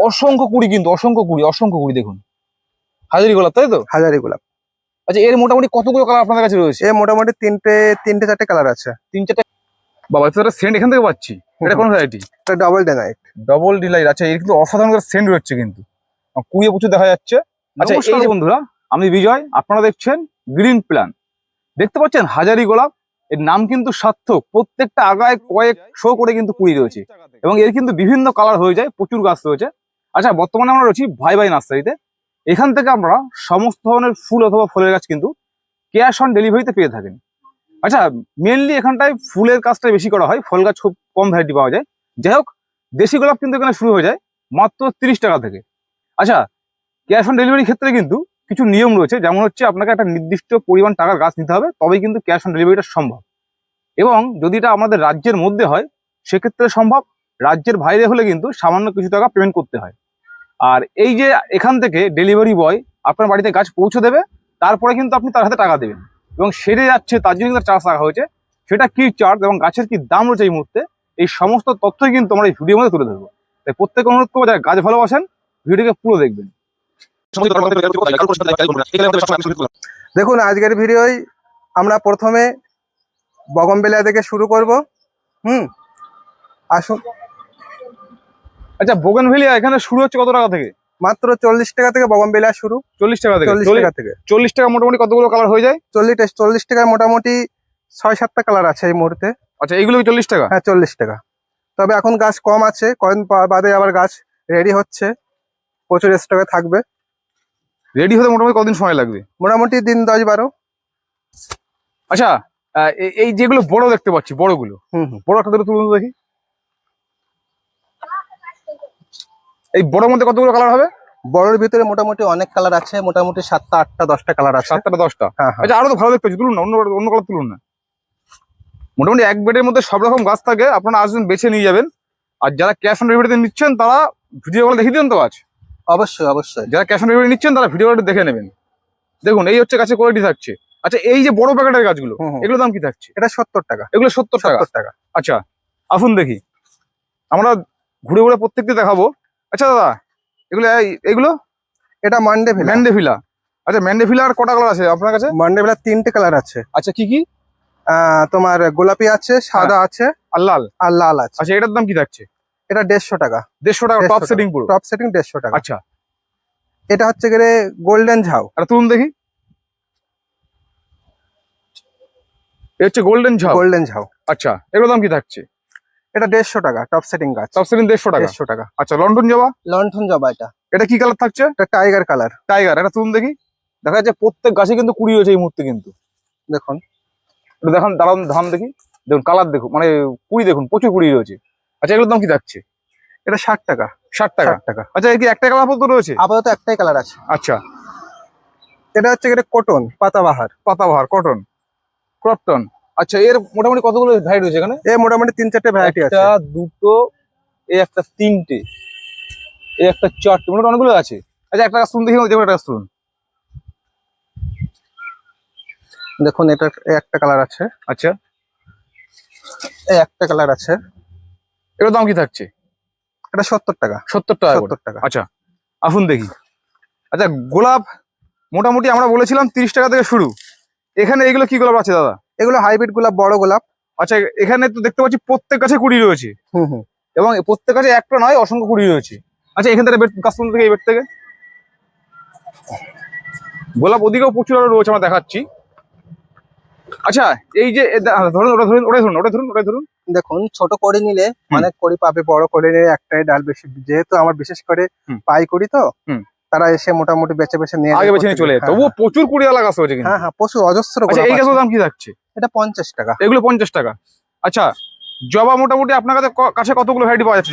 অসংখ্য কুড়ি কিন্তু, অসংখ্য কুড়ি দেখুন, হাজারি গোলাপ তাই তো? হাজারি গোলাপ। আচ্ছা, এর মোটামুটি কতগুলো কালার আপনাদের কাছে রয়েছে? এর মোটামুটি তিনটে চারটে কালার আছে। 3-4টা। বাবা, এটা একটা সেন্ট এখান থেকে পাচ্ছি। এটা কোন ভ্যারাইটি? এটা ডবল ডেনাইট। Double Deloitte. আচ্ছা, এর কিন্তু অসাধারণ সেন্ট রয়েছে কিন্তু, কুড়িয়ে প্রচুর দেখা যাচ্ছে। আচ্ছা, এই যে বন্ধুরা, আমি বিজয়, আপনারা দেখছেন গ্রিন প্ল্যান। দেখতে পাচ্ছেন হাজারি গোলাপ, এর নাম কিন্তু সার্থক। প্রত্যেকটা আগায় কয়েকশো করে কিন্তু কুড়ি রয়েছে এবং এর কিন্তু বিভিন্ন কালার হয়ে যায়, প্রচুর গাছ রয়েছে। আচ্ছা, বর্তমানে আমরা রয়েছি ভাই ভাই নার্সারিতে। এখান থেকে আমরা সমস্ত ধরনের ফুল অথবা ফলের গাছ কিন্তু ক্যাশ অন ডেলিভারিতে পেয়ে থাকেন। আচ্ছা, মেনলি এখানটায় ফুলের কাজটা বেশি করা হয়, ফল গাছ খুব কম ভ্যারাইটি পাওয়া যায়। যাই হোক, দেশি গোলাপ কিন্তু এখানে শুরু হয়ে যায় মাত্র 30 টাকা থেকে। আচ্ছা, ক্যাশ অন ডেলিভারির ক্ষেত্রে কিন্তু কিছু নিয়ম রয়েছে, যেমন হচ্ছে আপনাকে একটা নির্দিষ্ট পরিমাণ টাকার গাছ নিতে হবে, তবেই কিন্তু ক্যাশ অন ডেলিভারিটা সম্ভব। এবং যদি এটা আমাদের রাজ্যের মধ্যে হয় সেক্ষেত্রে সম্ভব, রাজ্যের বাইরে হলে কিন্তু সামান্য কিছু টাকা পেমেন্ট করতে হয়। আর এই যে এখান থেকে ডেলিভারি বয় আপনার বাড়িতে গাছ পৌঁছে দেবে, তারপরে কিন্তু আপনি তার হাতে টাকা দেবেন এবং সেরে যাচ্ছে তার জন্য কিন্তু চার্জ রাখা হয়েছে। সেটা কি চার্জ এবং গাছের কি দাম রয়েছে এই মুহূর্তে, এই সমস্ত তথ্যই কিন্তু আমরা এই ভিডিওর মধ্যে তুলে ধরবো। তাই প্রত্যেকে অনুরোধ করবো, যারা গাছ ভালোবাসেন ভিডিওটিকে পুরো দেখবেন। দেখুন, আজকের ভিডিওয় আমরা প্রথমে বগনভেলিয়া থেকে শুরু করব। আসুন। আচ্ছা, বোগেনভেলিয়া এখানে শুরু হচ্ছে কত টাকা থেকে? মাত্র 40 টাকা থেকে বগনভেলিয়া শুরু। 40 টাকা থেকে? 40 টাকা থেকে। 40 টাকা মোটামুটি কতগুলো কালার হয়ে যায়? 40 টাকায় মোটামুটি 6-7টা কালার আছে এই মুহূর্তে। আচ্ছা, এইগুলো 40 টাকা? হ্যাঁ, 40 টাকা। তবে এখন গাছ কম আছে, কয়েকদিন বাদে আবার গাছ রেডি হচ্ছে, প্রচুর স্টকে থাকবে। রেডি হতে মোটামুটি কতদিন সময় লাগবে? মোটামুটি দিন 10-12। আচ্ছা, এই যেগুলো বড় দেখতে পাচ্ছি, বড়গুলো, বড় একটা ধরে তুলুন দেখি। এই বড়র মধ্যে কতগুলো কালার হবে? বড়ের ভিতরে মোটামুটি অনেক কালার আছে, মোটামুটি 7টা 8টা 10টা কালার আছে। 7টা 10টা? হ্যাঁ। আচ্ছা, আরো তো ভালো দেখতে পাচ্ছি, তুলুন না, অন্য কালার তুলুন না। মোটামুটি এক বেডের মধ্যে সব রকম গাছ থাকে, আপনারা আসবেন বেছে নিয়ে যাবেন। আর যারা ক্যাশ অন ডেলিভারিতে নিচ্ছেন তারা ভিডিও কল দেখিয়ে দিন তো গাছ। অবশ্যই। যারা ক্যাশ অন ডেলিভারি নিচ্ছেন তারা ভিডিও কলটা দেখে নেবেন। দেখুন, এই হচ্ছে গাছের কোয়ালিটি থাকছে। আচ্ছা, এই যে বড় প্যাকেটের গাছগুলো, এগুলো দাম কি থাকছে? এটা 70 টাকা। এগুলো 70 টাকা? আচ্ছা, আসুন দেখি, আমরা ঘুরে ঘুরে প্রত্যেককে দেখাবো। আচ্ছা দাদা, এগুলো এটা ম্যান্ডেভিলা। আচ্ছা, ম্যান্ডেভিলার কটা কালার আছে আপনার কাছে? ম্যান্ডেভিলা 3টে কালার আছে। আচ্ছা, কি কি? তোমার গোলাপি আছে, সাদা আছে, আর লাল আছে। আচ্ছা, এটার দাম কি থাকছে? এটা 150 টাকা। 150 টাকা টপ সেটিং? পুরো টপ সেটিং 150 টাকা। আচ্ছা, এটা হচ্ছে গেলে গোল্ডেন ঝাউ। আর তুলুন দেখি। এটা হচ্ছে গোল্ডেন ঝাউ। আচ্ছা, এগুলোর দাম কি থাকছে? এটা 150 টাকা, টপ সেটিং গাছ। টপ সেটিং 150 টাকা? আচ্ছা, লন্ডন জবা। এটা কি কালার থাকছে? এটা টাইগার কালার। এটা তুলুন দেখি। দেখা যাচ্ছে প্রত্যেক গাছে কিন্তু কুড়ি হয়েছে এই মুহূর্তে কিন্তু। দেখুন, এটা দেখুন, দাঁড়ান ধান দেখি। দেখুন কালার দেখুন, মানে কুড়ি দেখুন, প্রচুর কুড়ি রয়েছে। আচ্ছা, এগুলোর দাম কি থাকছে? এটা 60 টাকা। 60 টাকা? আচ্ছা, এর কি একটা কালার আপাতত রয়েছে? আপাতত একটাই কালার আছে। আচ্ছা, এটা হচ্ছে গেলে কটন, পাতাবাহার কটন, ক্রপটন। আচ্ছা, এর মোটামুটি কতগুলো ভ্যারাইটি রয়েছে এখানে? এর মোটামুটি 3-4টে ভ্যারাইটি আছে। একটা, দুটো, এই একটা, তিনটে, এই একটা, চারটে, মোটামুটি অনেকগুলো আছে। আচ্ছা, একটা গাছ তুলুন দেখি, একটা গাছ তুলুন। দেখুন, এটা একটা কালার আছে। আচ্ছা, এই একটা কালার আছে। এটার দাম কি থাকছে? এটা 70 টাকা। 70 টাকা? আচ্ছা, আসুন দেখি। আচ্ছা, গোলাপ মোটামুটি আমরা বলেছিলাম 30 টাকা থেকে শুরু। এখানে এগুলো কি গোলাপ আছে দাদা? এগুলো হাইব্রিড গোলাপ, বড় গোলাপ। আচ্ছা, এখানে তো দেখতে পাচ্ছি প্রত্যেক গাছে কুড়ি রয়েছে। এবং প্রত্যেক গাছে একটা নয়, অসংখ্য কুড়ি রয়েছে। আচ্ছা, এখান থেকে গাছ তুলুন থেকে, এই বেড থেকে। গোলাপ ওদিকেও প্রচুর আরো রয়েছে, আমরা দেখাচ্ছি। আচ্ছা, এই যে ধরুন, ওটা ধরুন। দেখুন, ছোট করে নিলে অনেক কড়ি পাবে, বড় করে নিলে একটাই ডাল বেশি। যেহেতু আমার বিশেষ করে পাই করি তো, তারা এসে মোটামুটি বেছে নিয়ে চলে যায়। তবুও প্রচুর কুড়ি আলা গাছ হয়েছে। হ্যাঁ, প্রচুর, অজস্র। আচ্ছা, এই গাছের দাম কি থাকছে? এটা 50 টাকা। এগুলো 50 টাকা? আচ্ছা, জবা মোটামুটি আপনার কাছে কতগুলো ভ্যারাইটি পাওয়া যাচ্ছে?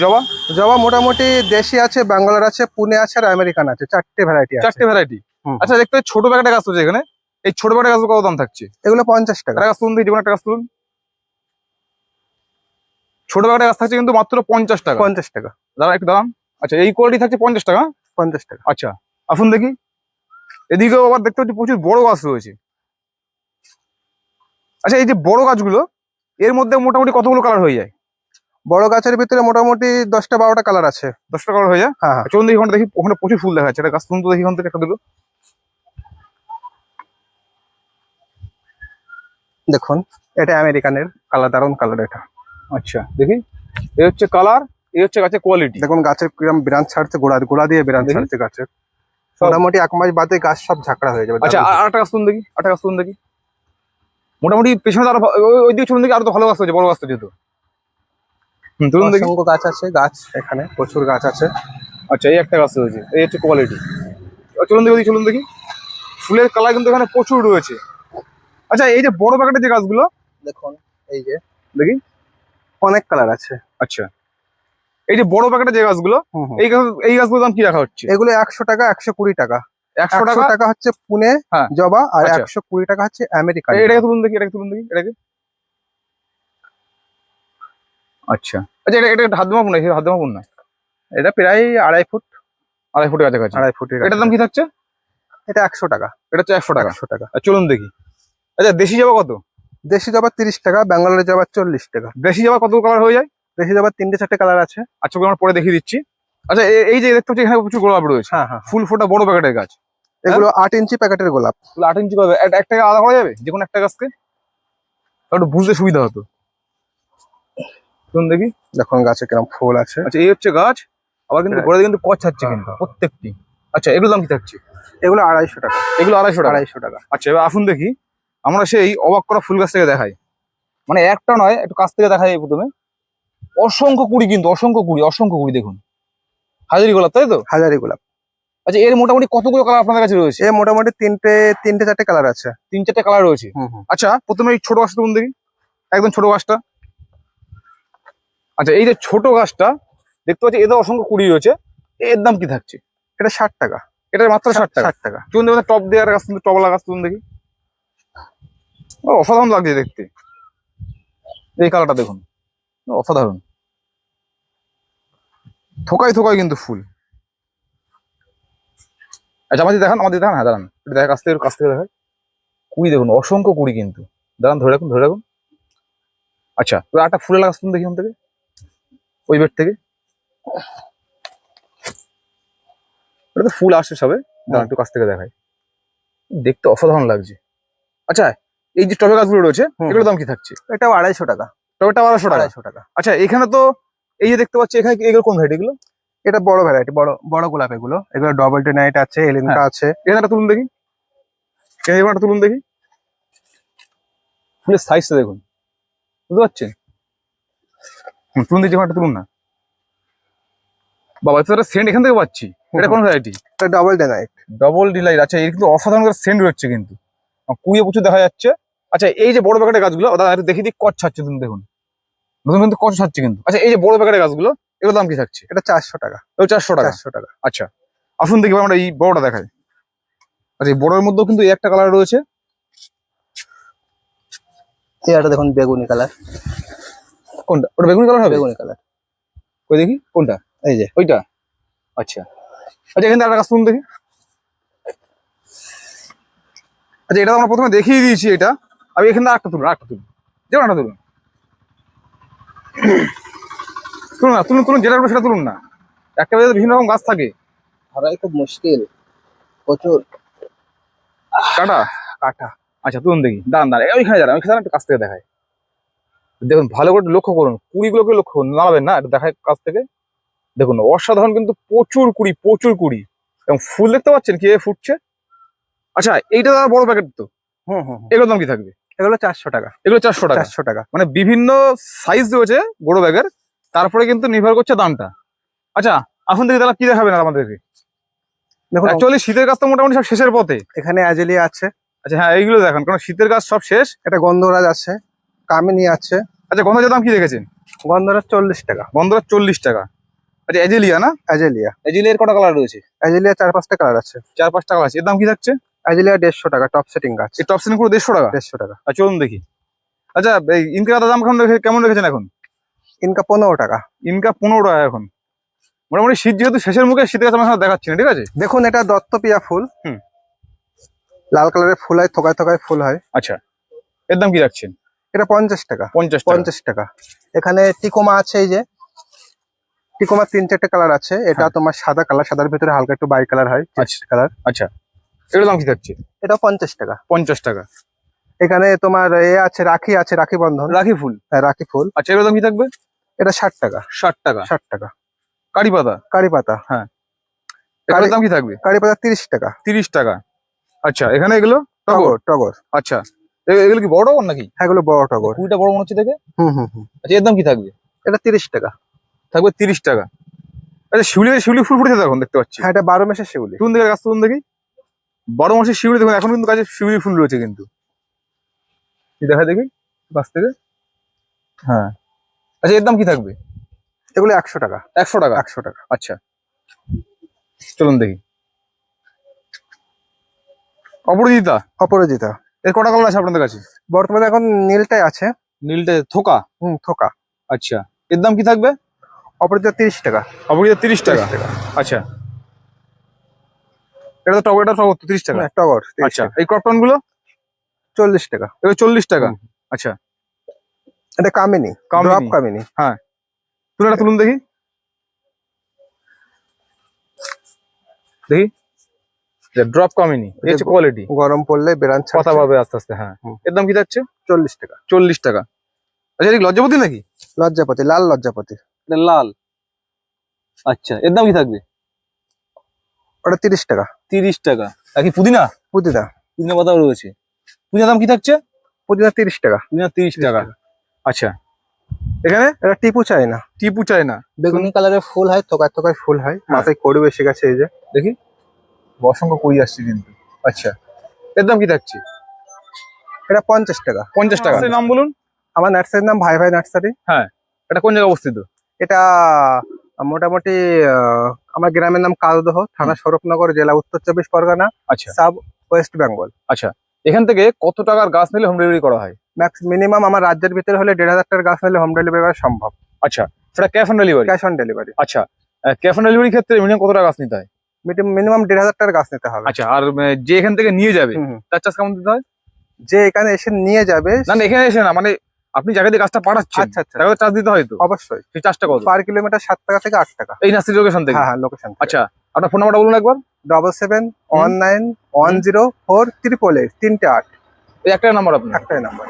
জবা মোটামুটি দেশি আছে, বাঙ্গালোর আছে, পুনে আছে, আর আমেরিকান আছে। 4টে ভ্যারাইটি আছে। 4টে ভ্যারাইটি? আচ্ছা, দেখতে ছোট প্যাকেটের গাছ হচ্ছে এখানে। এই ছোট প্যাকেটের গাছ কত দাম থাকছে? এগুলো 50 টাকা। গাছ তুলুন, জীবন একটা গাছ তুলুন। ছোট প্যাকেটের গাছ থাকছে কিন্তু মাত্র 50 টাকা। 50 টাকা? দাঁড়ান একটু দাঁড়ান। আচ্ছা, এই কোয়ালিটি থাকছে 50 টাকা? 50 টাকা। আচ্ছা, আসুন দেখি। এদিকেও আবার দেখতে পাচ্ছি প্রচুর বড় গাছ রয়েছে। আচ্ছা, এই যে বড় গাছগুলো, এর মধ্যে মোটামুটি কতগুলো কালার হয়ে যায়? বড় গাছের ভিতরে মোটামুটি 10টা-12টা কালার আছে। 10টা কালার হয়ে যায়। হ্যাঁ হ্যাঁ। চলুন দেখি ওখানে, দেখি ওখানে প্রচুর ফুল দেখা যাচ্ছে। একটা গাছ তুলুন তো দেখি ওখান থেকে একটা দুটো। দেখুন এটা আমেরিকানের কালার, দারুন কালার এটা। আচ্ছা দেখি, এই হচ্ছে কালার, এই হচ্ছে গাছের কোয়ালিটি। দেখুন গাছের কিরম ব্রাঞ্চ ছাড়ছে, গোড়া গোড়া দিয়ে ব্রাঞ্চ দেখি। ছাড়ছে গাছের। সব- মোটামুটি 1 মাস বাদে গাছ সব ঝাঁকড়া হয়ে যাবে। আচ্ছা আর একটা গাছ তুলুন দেখি, আরেকটা গাছ তুলুন দেখি। মোটামুটি পেছনে তো আরো ওই দিকে চলুন দেখি, আরো তো ভালো গাছ হয়েছে, বড় গাছ তো যেহেতু। তুলুন দেখি। অসংখ্য গাছ আছে, গাছ এখানে প্রচুর গাছ আছে। আচ্ছা এই একটা গাছ হয়েছে, এই হচ্ছে কোয়ালিটি। চলুন দেখি, চলুন দেখি। ফুলের কালার কিন্তু এখানে প্রচুর রয়েছে। আচ্ছা এই যে বড় প্যাকেটের যে গাছগুলো দেখুন এই যে দেখি। অনেক কালার আছে। আচ্ছা এই যে বড় প্যাকেটের যে গাছগুলো, এই গাছগুলোর দাম কি রাখা হচ্ছে? এগুলো 100 টাকা, 120 টাকা। 100 100 টাকা। টাকা হচ্ছে পুনে হ্যাঁ। জবা, আর আচ্ছা। 120 টাকা হচ্ছে আমেরিকান। এটাকে তুলুন দেখি, এটাকে তুলুন দেখি, এটাকে। আচ্ছা আচ্ছা, এটা হাত মাপুন না, হাত মাপুন না। এটা প্রায় 2.5 ফুট। 2.5 ফুটের কাছাকাছি। 2.5 ফুটের। এটার দাম কি থাকছে? এটা 100 টাকা। এটা হচ্ছে 100 টাকা। 100 টাকা। আর চলুন দেখি। আচ্ছা দেশি জবা কত? দেশি জবা 30 টাকা, ব্যাঙ্গালোরের জবা 40 টাকা। দেশি জবা কত কালার হয়ে যায়? দেশি জবা 3টে-4টে কালার আছে। আচ্ছা ওগুলো আমরা পরে দেখিয়ে দিচ্ছি। আচ্ছা এই যে দেখতে পাচ্ছি এখানে প্রচুর গোলাপ রয়েছে। হ্যাঁ হ্যাঁ। ফুল ফোটা বড় প্যাকেটের গাছ। এগুলো 8 ইঞ্চি প্যাকেটের গোলাপ। 8 ইঞ্চি পাবে, একটা আলাদা করা যাবে যে কোনো একটা গাছকে? একটু বুঝতে সুবিধা হতো। চলুন দেখি। দেখুন গাছে কিরম ফুল আছে। আচ্ছা এই হচ্ছে গাছ, আবার কিন্তু হ্যাঁ। গোড়াতে কিন্তু কচ ছাড়ছে হ্যাঁ, কিন্তু হ্যাঁ। প্রত্যেকটি। আচ্ছা এগুলো দাম কি থাকছে? এগুলো 250 টাকা। এগুলো 250 টাকা। 250 টাকা। আচ্ছা এবার আসুন দেখি, আমরা সেই অবাক করা ফুল গাছ থেকে দেখাই। মানে একটা নয়, একটু কাছ থেকে দেখাই প্রথমে। অসংখ্য কুড়ি কিন্তু, অসংখ্য কুড়ি দেখুন। হাজারি গোলাপ তাই তো? হাজারি গোলাপ। আচ্ছা এর মোটামুটি কতগুলো কালার আপনাদের কাছে রয়েছে? এ মোটামুটি 3টে-4টে কালার আছে। 3-4টে কালার রয়েছে। আচ্ছা প্রথমে এই ছোট গাছটা তুলুন দেখি, একদম ছোট গাছটা। আচ্ছা এই যে ছোট গাছটা দেখতে পাচ্ছি, এদের অসংখ্য কুড়ি রয়েছে। এর দাম কি থাকছে? এটা 60 টাকা। এটা মাত্র 60 টাকা। 60 টাকা। চলুন দেখুন টপ দেওয়ার গাছ, কিন্তু টপলা গাছ তুলুন দেখি। ও অসাধারণ লাগছে দেখতে। এই কালারটা দেখুন, অসাধারণ। থোকায় থোকায় কিন্তু ফুল। আচ্ছা আমাদের দেখান, হ্যাঁ দাঁড়ান, একটু দেখা, কাছ থেকে দেখায়। কুড়ি দেখুন, অসংখ্য কুড়ি কিন্তু। দাঁড়ান, ধরে রাখুন, ধরে রাখুন। আচ্ছা এবার একটা ফুলের গাছ তুলুন দেখি ওখান থেকে, ওই বেড থেকে। এটা তো ফুল আসছে সবে, দাঁড়ান একটু কাছ থেকে দেখায়। দেখতে অসাধারণ লাগছে। আচ্ছা এই যে টবে গাছগুলো রয়েছে, এগুলোর দাম কি থাকছে? এটাও 250 টাকা। টবেটা 1200 টাকা। 250 টাকা। আচ্ছা এখানে তো এই যে দেখতে পাচ্ছি, এখানে এগুলো কোন ভ্যারাইটি এগুলো? এটা বড় ভ্যারাইটি, বড় বড় গোলাপ এগুলো। এগুলো ডবল টে নাইট আছে, এলিনকা আছে। এখানে একটা তুলুন দেখি, এখানে একটা তুলুন দেখি। ফুলের সাইজটা দেখুন, বুঝতে পারছেন? তুলুন দেখি, একটা তুলুন না বাবা, তো সেন্ট এখান থেকে পাচ্ছি। এটা কোন ভ্যারাইটি? এটা ডবল টে নাইট। Double Deloitte. আচ্ছা এর কিন্তু অসাধারণ করে সেন্ট রয়েছে কিন্তু, কুড়িয়ে প্রচুর দেখা যাচ্ছে। আচ্ছা এই যে বড় প্যাকেটের গাছগুলো, দাদা একটু দেখি কচ ছাড়ছে তুমি দেখুন, নতুন কিন্তু কচ ছাড়ছে কিন্তু। আচ্ছা এই যে বড় প্যাকেটের গাছগুলো, এগুলোর দাম কি থাকছে? এটা 400 টাকা। 400 টাকা। 400 টাকা। আচ্ছা আসুন দেখি আমরা এই বড়টা দেখাই। আচ্ছা এই বড়ের মধ্যেও কিন্তু এই একটা কালার রয়েছে। এটা দেখুন বেগুনি কালার। কোনটা? ওটা বেগুনি কালার হবে? বেগুনি কালার। ওই দেখি কোনটা? এই যে ওইটা। আচ্ছা আচ্ছা এখানে একটা গাছ তুলুন দেখি। আচ্ছা এটা তো আমরা প্রথমে দেখিয়ে দিয়েছি এটা। আমি এখানে আরেকটা তুলুন, যেমন একটা তুলুন। তুলুন না, তুলুন যেটা করবে সেটা তুলুন না। একটা বাজারে বিভিন্ন রকম গাছ থাকে, ধরাই খুব মুশকিল, প্রচুর কাটা। আচ্ছা তুলুন দেখি, দাঁড়ান ওইখানে দাঁড়ান, একটু কাছ থেকে দেখায়। দেখুন ভালো করে লক্ষ্য করুন, কুড়িগুলোকে লক্ষ্য করুন, নাড়াবেন না, একটু দেখায় কাছ থেকে। দেখুন অসাধারণ কিন্তু, প্রচুর কুড়ি এবং ফুল দেখতে পাচ্ছেন কিভাবে ফুটছে। আচ্ছা এইটা দাদা বড় প্যাকেট তো, এগুলোর দাম কি থাকবে? এগুলো 400 টাকা। এগুলো 400 টাকা। 400 টাকা। মানে বিভিন্ন সাইজ রয়েছে বড় ব্যাগের, তারপরে কিন্তু নির্ভর করছে দামটা। আচ্ছা এখন দেখি তাহলে কি দেখাবেন আমাদেরকে? দেখুন অ্যাকচুয়ালি শীতের গাছ তো মোটামুটি সব শেষের পথে। এখানে অ্যাজেলিয়া আছে। আচ্ছা হ্যাঁ এইগুলো দেখান, কারণ শীতের গাছ সব শেষ। এটা গন্ধরাজ আছে, কামিনী আছে। আচ্ছা গন্ধরাজের দাম কি রেখেছেন? গন্ধরাজ 40 টাকা। গন্ধরাজ 40 টাকা। আচ্ছা এজেলিয়া না? অ্যাজেলিয়া। এজেলিয়ার কটা কালার রয়েছে? অ্যাজেলিয়া 4-5টা কালার আছে। 4-5টা কালার আছে। এর দাম কি থাকছে? অ্যাজেলিয়া 150 টাকা, টপ সেটিং গাছ। এই টপ সেলিং করে 150 টাকা। 150 টাকা। আচ্ছা চলুন দেখি। আচ্ছা এই ইনকা দাম কেমন রেখেছেন এখন? ইনকা 15 টাকা। ইনকা 15 টাকা এখন। মোটামুটি শীত যেহেতু শেষের মুখে, শীতের গাছ আমার দেখাচ্ছি না, ঠিক আছে? দেখুন এটা দত্তপিয়া ফুল। লাল কালারের ফুল হয়, থোকায় থোকায় ফুল হয়। আচ্ছা এর দাম কি রাখছেন? এটা 50 টাকা। 50 টাকা। 50 টাকা। এখানে টিকোমা আছে, এই যে টিকোমা 3-4টে কালার আছে। এটা তোমার সাদা কালার, সাদার ভিতরে হালকা একটু বাই কালার হয়, কালার। আচ্ছা, এগুলো দাম কি থাকছে? এটা 50 টাকা। 50 টাকা। এখানে তোমার আছে, রাখি আছে, রাখি বন্ধন, রাখি ফুল। হ্যাঁ রাখি ফুল। আচ্ছা, এগুলো দাম কি থাকবে? এটা 60 টাকা। 60 টাকা। 60 টাকা। কারি পাতা। কারি পাতা, হ্যাঁ, এগুলোর দাম কি থাকবে? কারি পাতা 30 টাকা। 30 টাকা। আচ্ছা, এখানে এগুলো টগর, টগর। আচ্ছা, এগুলো কি বড় টগর নাকি? হ্যাঁ, এগুলো বড় টগর। কুড়িটা বড় মনে হচ্ছে দেখে। হুম। আচ্ছা, এর দাম কি থাকবে? এটা 30 টাকা। থাকবে 30 টাকা। আচ্ছা, শিউলি ফুল ফুটেছে এখন দেখতে পাচ্ছি। হ্যাঁ, এটা 12 মাসের শিউলি। তুন দেখে গাছ, তুন দেখি। 12 মাসের শিউলি দেখুন, এখন কিন্তু গাছে শিউলি ফুল রয়েছে কিন্তু। দেখা দেখি গাছ থেকে। হ্যাঁ, আচ্ছা, এর দাম কি থাকবে? এগুলো 100 টাকা। 100 টাকা। 100 টাকা। আচ্ছা, চলুন দেখি। অপরাজিতা। অপরাজিতা। এর কটা কালার আছে আপনাদের কাছে? বর্তমানে এখন নীলটাই আছে। নীলটা থোকা। থোকা। আচ্ছা, এর দাম কি থাকবে? অপরাজিতা 30 টাকা। অপরাজিতা 30 টাকা। আচ্ছা, এটা তো টগর, এটা টগর 30 টাকা। টগর 30 আচ্ছা, টাকা। এই ক্রপটন গুলো 40 টাকা। এগুলো 40 টাকা। আচ্ছা, এটা কামিনী, ড্রপ কামিনী। হ্যাঁ, তুলে তুলুন দেখি। দেখি, ড্রপ কামিনী, এই হচ্ছে কোয়ালিটি। গরম পড়লে বেরান পাতা পাবে আস্তে আস্তে। হ্যাঁ, এর দাম কি যাচ্ছে? 40 টাকা। 40 টাকা। আচ্ছা, এটা লজ্জাপতি নাকি? লজ্জাপতি, লাল লজ্জাপতি। এটা লাল। আচ্ছা, এর দাম কি থাকবে? ওটা 30 টাকা। 30 টাকা। আর কি পুদিনা? পুদিনা। পুদিনা পাতাও রয়েছে। পুদিনা দাম কি থাকছে? পুদিনা 30 টাকা। পুদিনা 30 টাকা। আচ্ছা, এখানে এটা টিপু চায়না। টিপু চায়না। বেগুনি কালারের ফুল হয়, থোকায় থোকায় ফুল হয়, মাথায় কড়ি এসে গেছে, এই যে দেখি, অসংখ্য কড়ি আসছে কিন্তু। আচ্ছা, এর দাম কি থাকছে? এটা 50 টাকা। 50 টাকা। নাম বলুন। আমার নার্সারির নাম ভাই ভাই নার্সারি। হ্যাঁ, এটা কোন জায়গায় অবস্থিত? এটা মোটামুটি আমার গ্রামের নাম কালদহ, থানা স্বরূপনগর, জেলা উত্তর 24 পরগনা, আচ্ছা, সাব ওয়েস্ট বেঙ্গল। আচ্ছা, এখান থেকে কত টাকার গাছ নিলে হোম ডেলিভারি করা হয়? মিনিমাম আমার রাজ্যের ভিতরে হলে 1500 টাকার গাছ নিলে হোম ডেলিভারি করা সম্ভব। আচ্ছা, সেটা cash on delivery? Cash on delivery. আচ্ছা, ক্যাশ অন ডেলিভারি ক্ষেত্রে মিনিমাম কত টাকা গাছ নিতে হয়? মিনিমাম 1500 টাকার গাছ নিতে হবে। আচ্ছা, আর যে এখান থেকে নিয়ে যাবে তার চার্জ কেমন দিতে হয়? যে এখানে এসে নিয়ে যাবে, না এখানে এসে না, মানে আপনি জায়গা দিয়ে গাছটা পাঠাচ্ছেন, আচ্ছা আচ্ছা, তাহলে চার্জ দিতে হয় তো? অবশ্যই। সেই চার্জটা কত? পার কিলোমিটার 7 টাকা থেকে 8 টাকা। এই নার্সারি লোকেশন থেকে? হ্যাঁ, লোকেশন। আচ্ছা, আপনার ফোন নাম্বারটা বলুন একবার। 7719104888, 3টে 8। এই একটাই নাম্বার আপনার? একটাই নাম্বার।